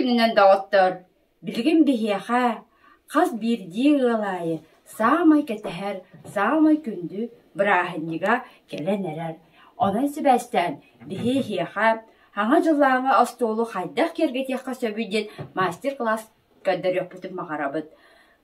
күнінен дауыттыр. Білген бейеға, қаз бірді ғылайы, сағамай кетәхәр, сағамай күнді бірағынныға келен әрәр. Онан себәстен бейеға, хаңа жыллаңа астолу қайдақ кергетеққа сөбейден мастер-класс көдір өкпітіп мағарабыд.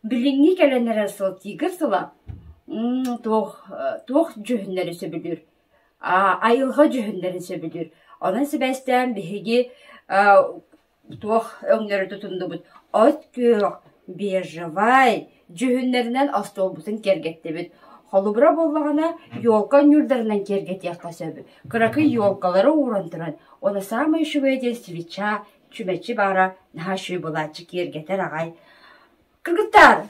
Біліңі келен әрәр сыл тигір сыла, тоқ жүхінлері сөбілір. Айылға жүхінлері сөбілір. Онан себәстен бейеге тоқ өңлері тұтынды бұд. От көк, бежевай, жүхінлерінен астолбусын кергетті бұд. Холубра болмағана елка нүрдерінен кергетеққа сөбі. Күрәкі елкалары урантыран. Оны самай шүбейден свеча, чүмәчі бара, наға шүй болачы кергетер ағай. Кыргыттар,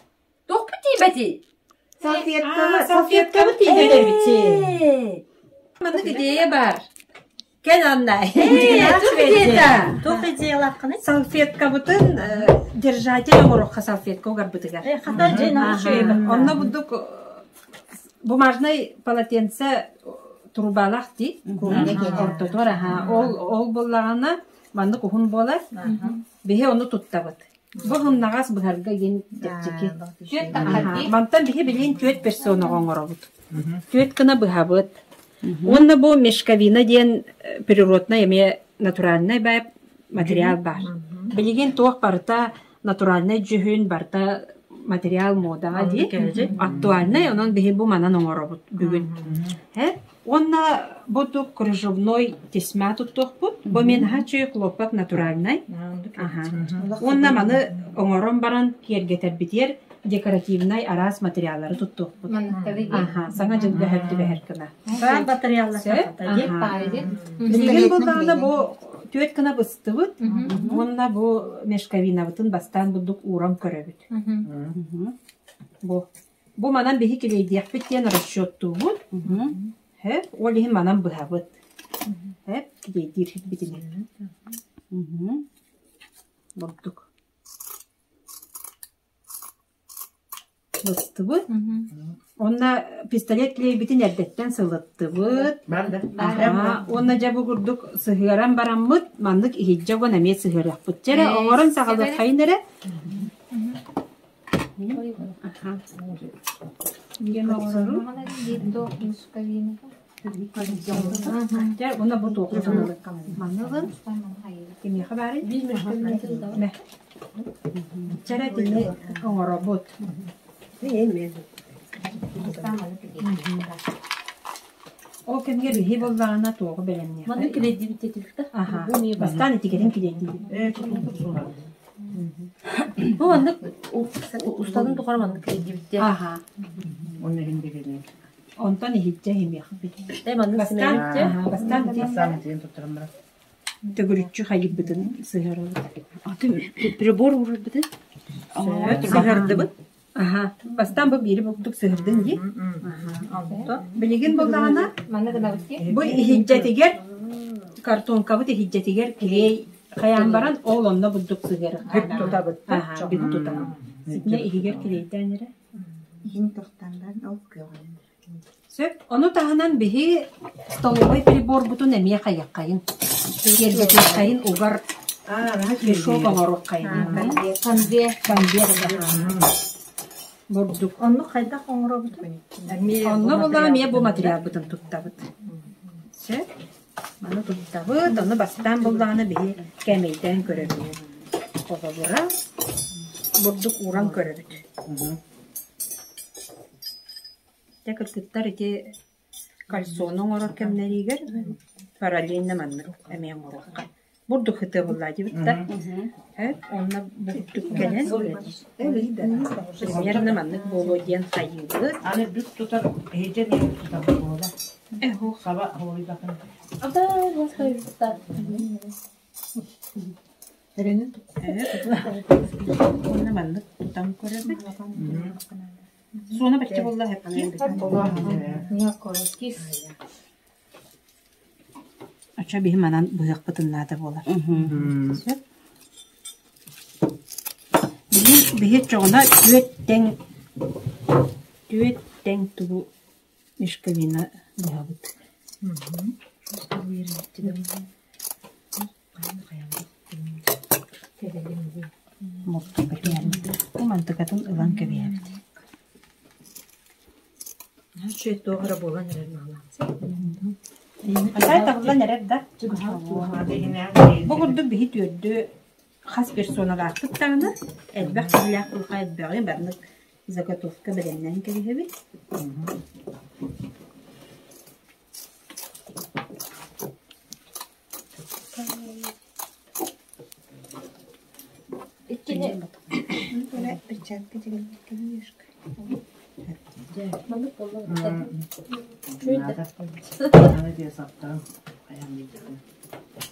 тоқ бұтей бәті? Салфетка бұтей бәлер бітей. Маны гідея бар. Кен аннай. Тоқ идеялар қаны? Салфетка бұтын держатель оңырыққа салфетка оғар бұтыға. Қатар жайна шөй бір. Онна бұдық бумажный полотенце турбалах ди. Ортотор, ол болағана манды құхын болар. Бехе оны тұттабыд. Бұғын нағас бұхарға ген депчеке. Мантан бехе білейін төет персона оңыра бұд. Төет кіна бұға Онна бұл мешковина ден природная, еме натуральная бәп материал бар. Білеген тоқ барыта натуральная жүхін, барыта материал модаға де. Актуальная, онан бігін бұл манан оңыра бүгін. Онна бұдық крыжовной тесма тұттық бұд. Бұл мен хачы клопак натуральный. Онна маны оңырын баран кергетер бітер. Декоративный арас материаллары туттук бут. Саңа жыл бәһәрді бәһәркіна. Бән материаллар. Білген болғанда бұл төет кіна бұсты бұд. Онна бұл мешковина бұтын бастан бұдық уран көрі бұд. Бұл манан бейі келейдіяқ біттен расчетту бұд. Олығын манан бұға бұд. Келейдір бітіне. Бұдық. Бұсты бұд. Онна пистолет клей бітін әрдеттен сылытты бұд. Онна жабы күрдік сығыран баран бұд. Мандық ихиджа ғын әме сығырық бұд. Жәрі оңырын сағылы қайын әрі. Онна бұд оқырды. Мандығын. Кеме қабары? Жәрі діне оңыра бұд. О кемге бихи болғана тоғы белемне. Маны кредит бітетілікті. Бастан етігерін кедейді. Бұл андық ұстадың тұқар маны кредит бітте. Онтан ехетче хемеқ бітті. Бастан бітті. Төгірітчі қайып бітін сығыры бітті. Прибор ұрыр біді? Сығырды бұд. Бастан бұл бері бұқтық сығырдың де. Білеген болғана бұл ехеджетігер картонка бұд ехеджетігер келей қаян баран ол онна бұддық сығыры. Бүт тұта бұд. Бүт тұта. Сіпне ехегер келейден әрі. Ехін тоқтандан ол көғын. Сөп, оны тағынан бейі столовый прибор бұтын әме қаяқ қайын. Ергетек қайын ұғар шоқ оңырық қайын. Конвер. Бордук. Онны қайда қоңыра бұтын? Онны бұла ме бұл материал бұтын тұтта бұт. Сөп, оны тұтта бұт, оны бастан бұлағаны бейі кәмейден көрі бұт. Оға бұра, бордук уран көрі бұт. Тәкір күттар ете кальсоның орыр кәмнерігер, параллельно манны әмен орыққа. Бурду хыты бұллади бұтта. Онна бұттық кәлен. Примерно маннык болу ден қайылы. Аны бүт тұтар, хейден ел тұтар болуда. Саба хауи бақын. Ада, бас қайы бұтта. Әрінің онна маннык тұтан көрі бұт. Суына бәтче болла әпке. Ача бейі манан бұйық бұтыннады болар. Бейі жоғына түйеттен тұбу мешковина бұға бұт. Mutlu bir yer. Bu mantıkatın ılan kebiyerdi. Şey doğru bolan nerede mala. Asay tağıla nerede? Bu kurdu bir diyordu. Has personel tuttanı. Elbaq billah kulqa etbaqi barnak zakatovka bedenen kebihebi. İçine Böyle bir çarpı çekilmiş. balık bolan. Ne diye sattım?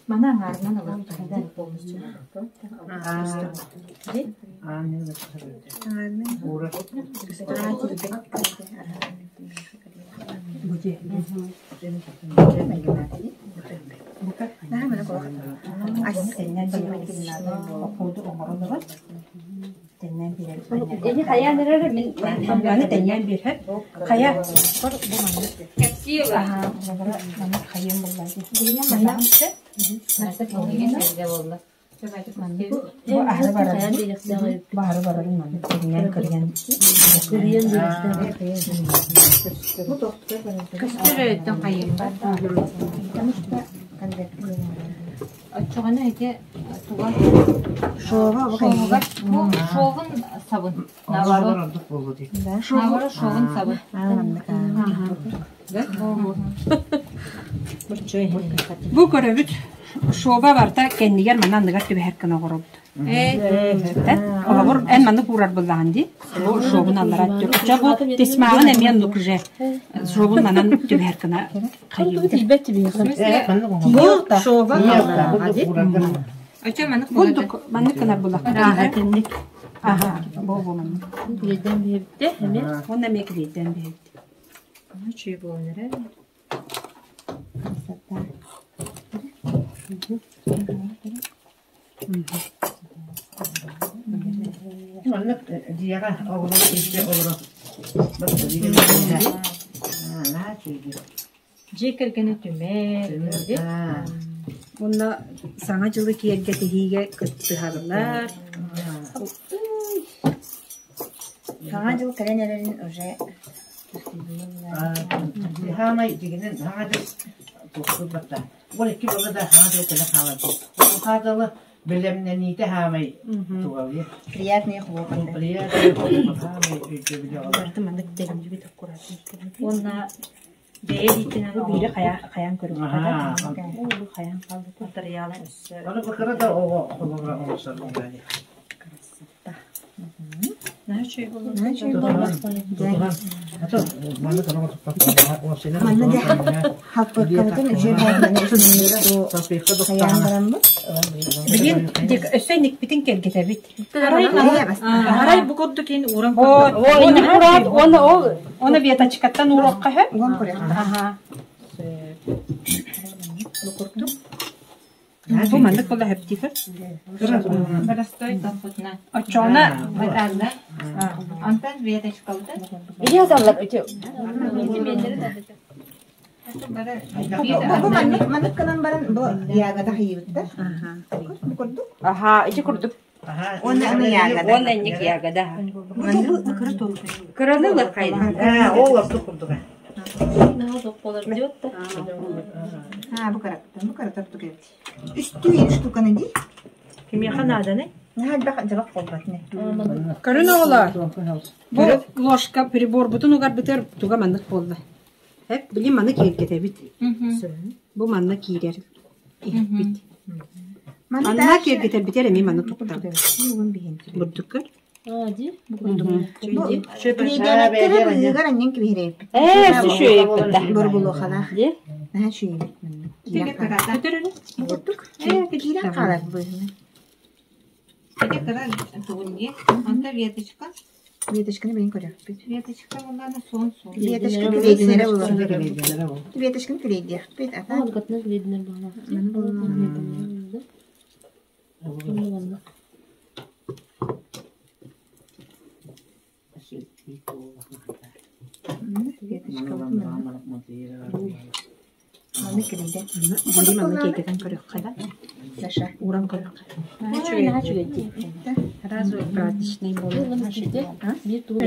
Mana ngarman alam kadar olmuş. Ne de söyledi. Uğraş. Ini kaya nerede min? Yani denyen bir hep. Kaya. Kecil lah. Mana kaya bulladı. Bu ahır bararı. Bu ahır bararı mana. Denyen kırıyan. Kaçtırıyorum kayın. Açığına ite tuğan. Şova Şovun sabun. Navarro. Olduk buldu diye. Navarro şovun sabun. Bu görevüt şoba var da kendi yer mana andıgat gibi herkana korubdu. Olur en manı kurar bullandi. Bu şovun anlara atıyor. Bu tesmağın emiyen nukuje. Şovun manan gibi herkana kayıyor. Bu şova hadi. Açığına Bulduk. Manı kanar bulak. Aha. Bu manı. birden bir de hemen Onun emekliyden bir. şey bu nere? Anlık diye oğlum işte oğlum. Bak diye. Ne çekiyor? Jeker gene tüme. Bunda sanatçılık yerge tehiye kıttı harlar. Hangi kalenlerin oje Hamay diginin hadi bu batta. Böyle ki o kadar hadi o kadar havalı. Hadalı bilemneniydi hamay tuğalı. приятные хлопоты. Buraya hamay ödüyor. Artık mandık derim gibi de kurar. Ona değil itinen Bu biri kayan körü. Aha. Bu kayan kaldı. Materyalın üstü. Bana bakara da o olsa yani. Ne şey bu? Ne şey bu? Atau mana kalau masuk o sini. Mana dia hak berkaitan je bana itu Sampai ke dokter. kayan mı? Bilin dik ösenik bitin kel getabit. Haray bu koddu ki uğran Ini kurat, Ona bir yata çıkarttan uğrakka he. Uang korea. Aha. Bu mandık kola hep tifir. Barastoy tafutna. Açana. Batarla. Antan bir de çıkaldı. ini asallar ucu. Bu manık kalan baran bu yaga da hiyutta. Bu kurdu. Aha, itu kurduk. Onu yaga da. Ona nik ya gada. Kırılır kaydı. O waktu kurduk. Ne doktorlar diyor da. Ha bu karakter tutuyor. Üstü yeni üstü ne değil? Kim yakın adı ne? Hadi bak cevap kolbat ne? Karın oğlar. Bu loşka pribor bütün ugar biter tuga mandık boldu. Hep bilim mandık yer getabit. Bu mandık yer. Bit. Mandık yer getabit biter mi mandık tuttu. Bulduk. Hadi. Garanın gibi herif. Su şu yaptı. Berbulu kala. Di? Nah şu. Tek kadar Bulduk. Kira kalah bu. tek kadar tuğunye. Anta bir de çıkan. Bir teşkini beyin koca. Bir de çıkan ondan son. Bir teşkini bileydiğine bu. Bir teşkini bileydiğine. Bir ata. Olgatna bildiğine bağlı. Anne kiride. Benim anne kekeden körük kala. Даша. Уран körük. Раз пратишный был. Bir tur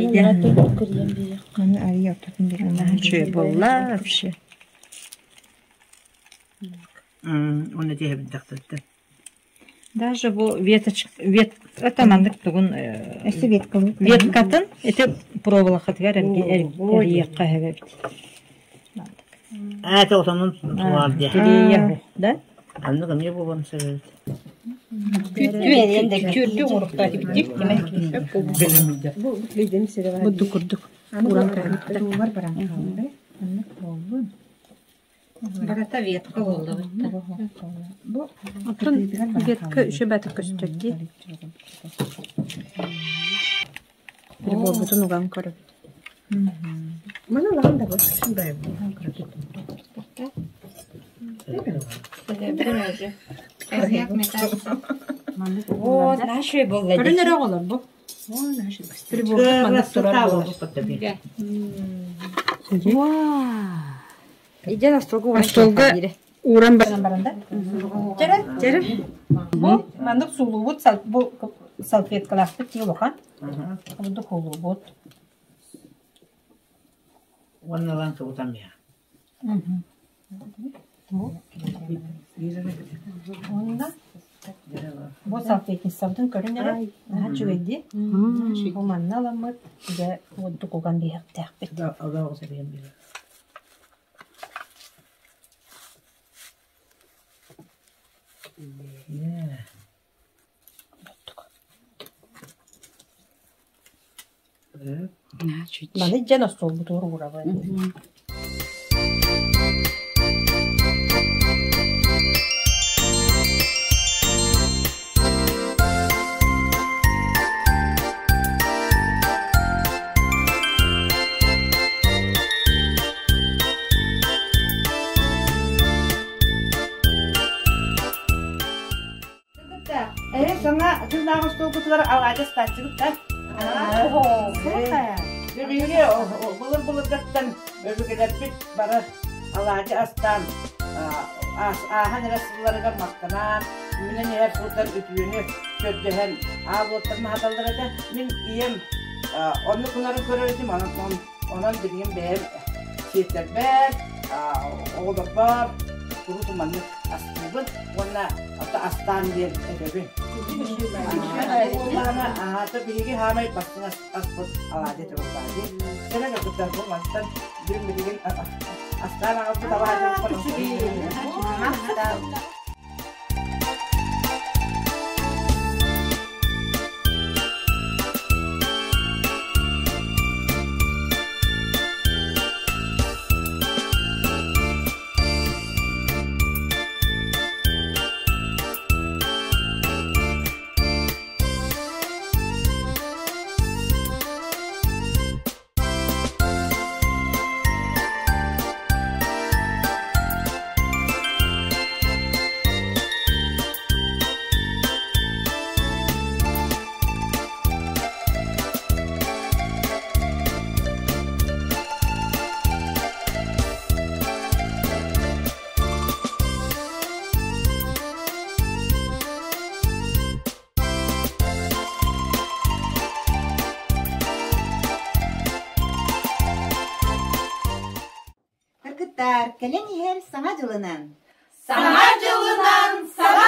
Anne arıyor tutun bir ona. Şöyle bolla вообще. Onu diye bir dakika. Даже bu вет атамандык тугун Эссе веткалык. веткатын эте проволокатыгар эрияққа хебеп. Evet o zaman var diye. Тирия, да? Anladım ya bu bana söyledi. Күттү энде күрдү урукта диптик деме. Bu bildiğim sere var. Bu dukurduk. Уран кайныкта. Var baran kaldı. Anne oldu. Барата ветка болду. Bu Атын ветка шөбәте көстөкки. Bir bu bütün уран көрөп. mana lan da bu şunda bu. Язык металл. Вот, наши было. Көрүнөрө болор bu. Bir bu манда турар болор. Иди на столгу. Уран баранда. Жарым. Bu mandık sulu bu salfetkalaktı ki bakan. Bu da kolu bu. Onu lan tutam ya. Onda bu salfetin savdın görünür. Daha cüvedi. Bu mannalamı da bu da kogan bir taktik. Allah olsa benim bir. Bana cana sol bu doğru vura. Sana kızlar stol kutuları alacağız taçlıkta. Birbirine bulur gattan öbürgeler bit bara alacı astan ahan rasılları makkanan minen her sultan ütüyünü köddühen ağabotlarını hatalara da min iyem onu bunları körürdüm onun bilgim benim şeyler ben oğlaklar kurutum anne aslında ona hatta astan diye edebi Oğlana tabii hamay bastın aspot alade terus lagi. Karena nggak betul bu mastan bikin astan aku tahu ada Kırkıtlar, kalen yer sana cılının. Sana cılından, sana